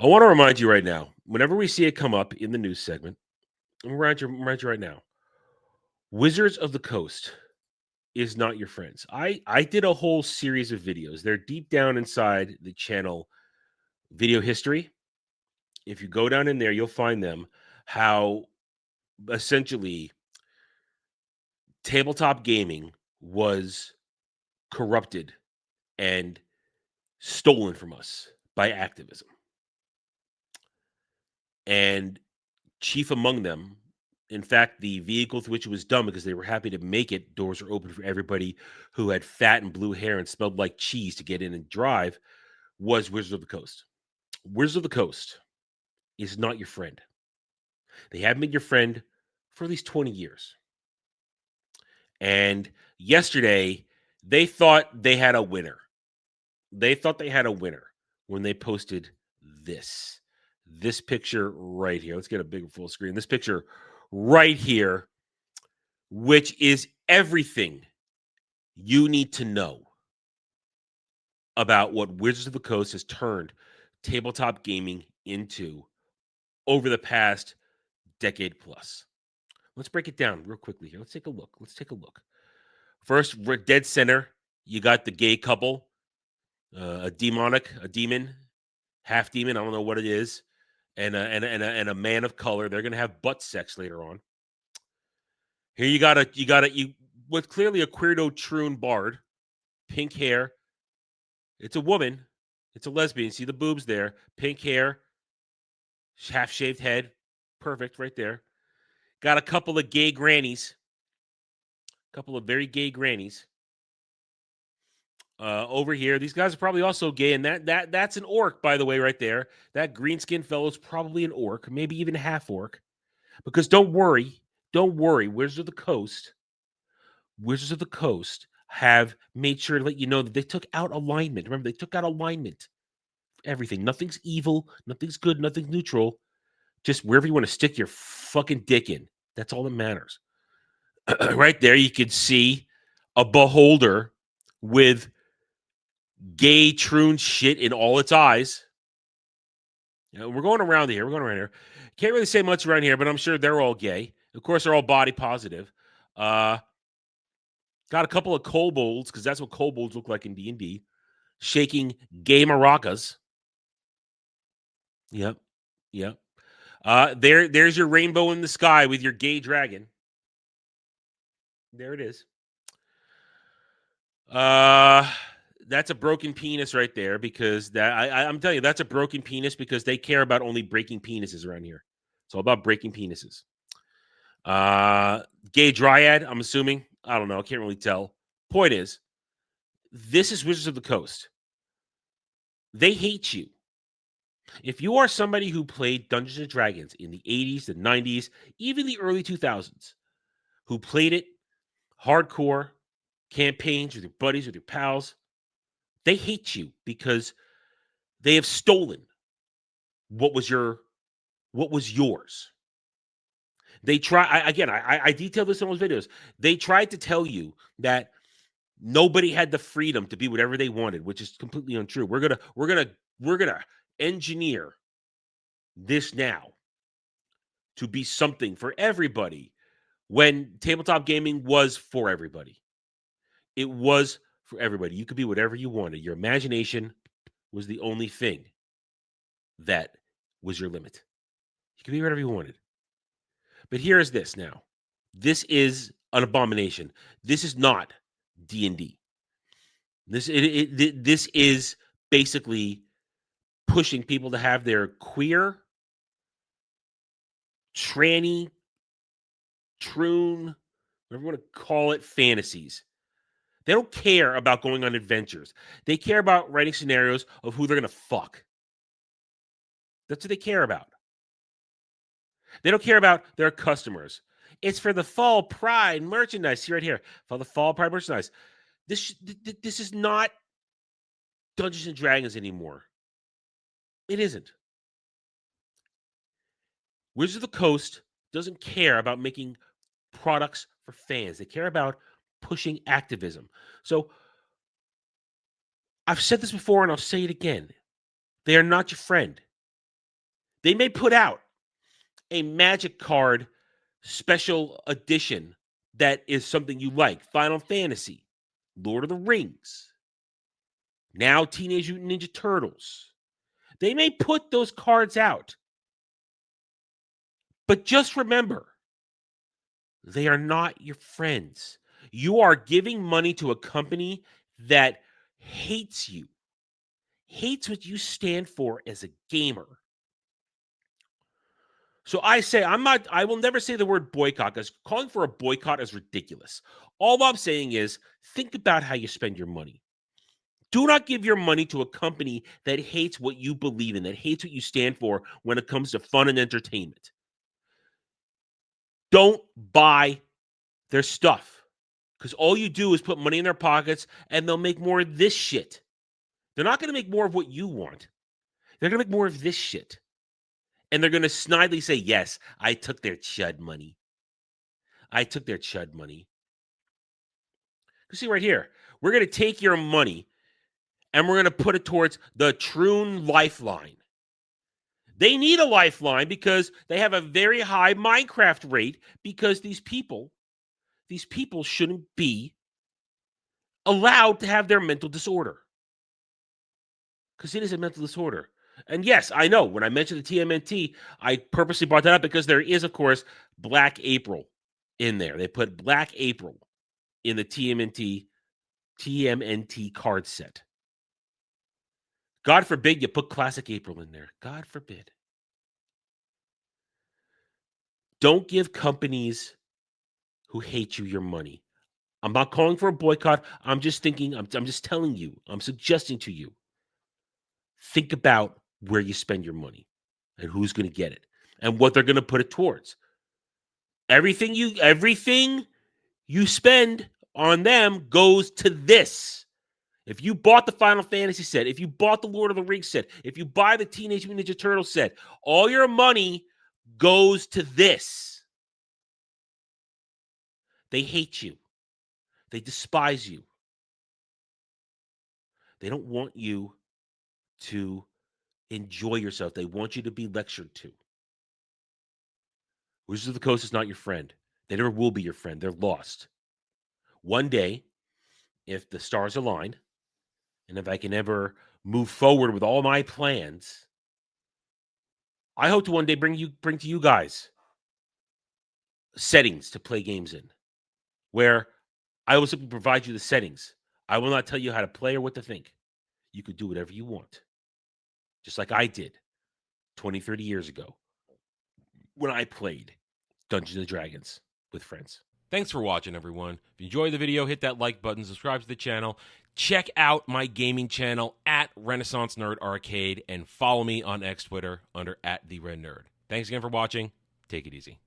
want to remind you right now, whenever we see it come up in the news segment, I'm gonna remind you right now, Wizards of the Coast is not your friends. I did a whole series of videos. They're deep down inside the channel video history. If you go down in there, you'll find them how essentially tabletop gaming was corrupted and stolen from us by activism. And chief among them, in fact, the vehicle through which it was done, because they were happy to make it, doors were open for everybody who had fat and blue hair and smelled like cheese to get in and drive, was Wizards of the Coast. Wizards of the Coast is not your friend. They haven't been your friend for at least 20 years. And yesterday, they thought they had a winner. They thought they had a winner when they posted this. This picture right here. Let's get a bigger full screen. This picture right here, which is everything you need to know about what Wizards of the Coast has turned tabletop gaming into over the past decade plus. Let's break it down real quickly here. Let's take a look. First, dead center, you got the gay couple, a demon, half demon, I don't know what it is, and a man of color. They're gonna have butt sex later on. Here you got what's clearly a queerdo Troon bard, pink hair. It's a woman. It's a lesbian. See the boobs there, pink hair, half shaved head, perfect right there. Got a couple of gay grannies, a couple of very gay grannies. Over here, these guys are probably also gay, and that's an orc, by the way, right there. That green skinned fellow is probably an orc, maybe even half orc. Because don't worry, Wizards of the Coast have made sure to let you know that they took out alignment. Remember, they took out alignment. Everything. Nothing's evil, nothing's good, nothing's neutral. Just wherever you want to stick your fucking dick in. That's all that matters. Right there, you could see a beholder with gay Troon shit in all its eyes. You know, we're going around here. Can't really say much around here, but I'm sure they're all gay. Of course, they're all body positive. Got a couple of kobolds, because that's what kobolds look like in D&D, shaking gay maracas. Yep. There's your rainbow in the sky with your gay dragon. There it is. That's a broken penis right there, because I'm telling you, that's a broken penis because they care about only breaking penises around here. It's all about breaking penises. Gay dryad, I'm assuming. I don't know. I can't really tell. Point is, this is Wizards of the Coast. They hate you. If you are somebody who played Dungeons and Dragons in the 80s, the 90s, even the early 2000s, who played it hardcore, campaigns with your buddies, with your pals, they hate you because they have stolen what was yours. They try, I detailed this in those videos. They tried to tell you that nobody had the freedom to be whatever they wanted, which is completely untrue. We're gonna engineer this now to be something for everybody, when tabletop gaming was for everybody. It was for everybody. You could be whatever you wanted. Your imagination was the only thing that was your limit. You could be whatever you wanted. But here is this now. This is an abomination. This is not D&D. This is basically pushing people to have their queer, tranny, troon, whatever you want to call it, fantasies. They don't care about going on adventures. They care about writing scenarios of who they're going to fuck. That's what they care about. They don't care about their customers. It's for the fall pride merchandise. See right here. For the fall pride merchandise. This is not Dungeons and Dragons anymore. It isn't. Wizards of the Coast doesn't care about making products for fans. They care about pushing activism. So I've said this before and I'll say it again. They are not your friend. They may put out a Magic card special edition that is something you like. Final Fantasy, Lord of the Rings, now Teenage Mutant Ninja Turtles. They may put those cards out. But just remember, they are not your friends. You are giving money to a company that hates you, hates what you stand for as a gamer. So I will never say the word boycott, because calling for a boycott is ridiculous. All I'm saying is think about how you spend your money. Do not give your money to a company that hates what you believe in, that hates what you stand for when it comes to fun and entertainment. Don't buy their stuff, because all you do is put money in their pockets, and they'll make more of this shit. They're not going to make more of what you want. They're going to make more of this shit. And they're going to snidely say, yes, I took their chud money. I took their chud money. You see right here, we're going to take your money and we're going to put it towards the Troon Lifeline. They need a lifeline because they have a very high Minecraft rate, because these people shouldn't be allowed to have their mental disorder. Because it is a mental disorder. And yes, I know when I mentioned the TMNT, I purposely brought that up because there is, of course, Black April in there. They put Black April in the TMNT card set. God forbid you put Classic April in there. God forbid. Don't give companies who hate you your money. I'm not calling for a boycott. I'm just telling you, I'm suggesting to you, think about where you spend your money and who's going to get it and what they're going to put it towards. Everything you spend on them goes to this. If you bought the Final Fantasy set, if you bought the Lord of the Rings set, if you buy the Teenage Mutant Ninja Turtles set, all your money goes to this. They hate you. They despise you. They don't want you to enjoy yourself. They want you to be lectured to. Wizards of the Coast is not your friend. They never will be your friend. They're lost. One day, if the stars align, and if I can ever move forward with all my plans, I hope to one day bring to you guys settings to play games in, where I will simply provide you the settings. I will not tell you how to play or what to think. You could do whatever you want, just like I did 20, 30 years ago when I played Dungeons and Dragons with friends. Thanks for watching, everyone. If you enjoyed the video, hit that like button, subscribe to the channel, check out my gaming channel at Renaissance Nerd Arcade, and follow me on X Twitter under @TheRedNerd. Thanks again for watching. Take it easy.